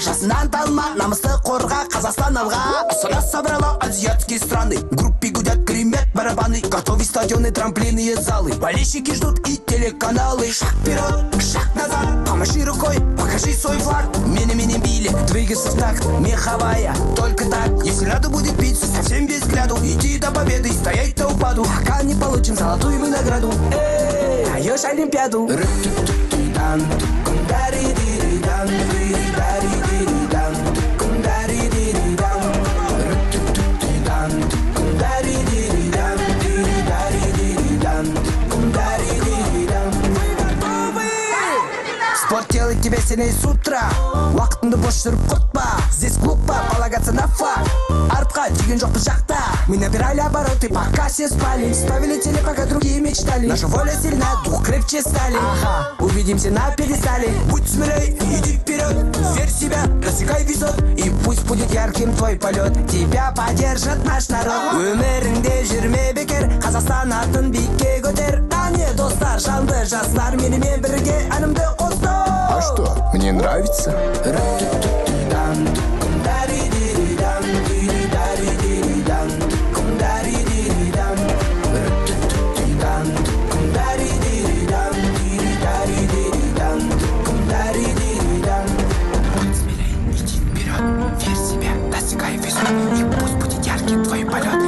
жасынан талма, намысты қорға, Қазақстан алға. Астана собрала азиатские страны, группе гудят гремят барабаны, готовы стадионы, трамплины и залы. Болельщики ждут и телеканалы. Шаг вперед, шаг назад, помаши рукой, покажи свой флаг. Мини-мини били, двигайся в такт, меховая, только так. Если надо будет биться совсем без взгляду, иди до победы, стоять-то упаду, пока не получим золотую винограду. Эй, даешь Олимпиаду. Спорт делает тебя сильнее с утра. Уақытыңды бос жүріп құртпа. Здесь глупо полагаться на факт. Артқа тиген жоқ біз жақта. Мы набирали обороты, пока все спали. Ставили теле, пока другие мечтали. Наша воля сильна, дух крепче стали. Увидимся на пьедестале. Будь смелей, иди вперед. Верь в себя, достигай высот. И пусть будет ярким твой полет. Тебя поддержит наш народ. Өміріңде жүрме бекер. Қазақстан атын биікке көтер. Әне достар, жанды жастар, менімен бірге әнімді қосты. А что, мне нравится? Будь смелей, иди вперед, верь в себя, достигай высот, и пусть будет ярким твой полет.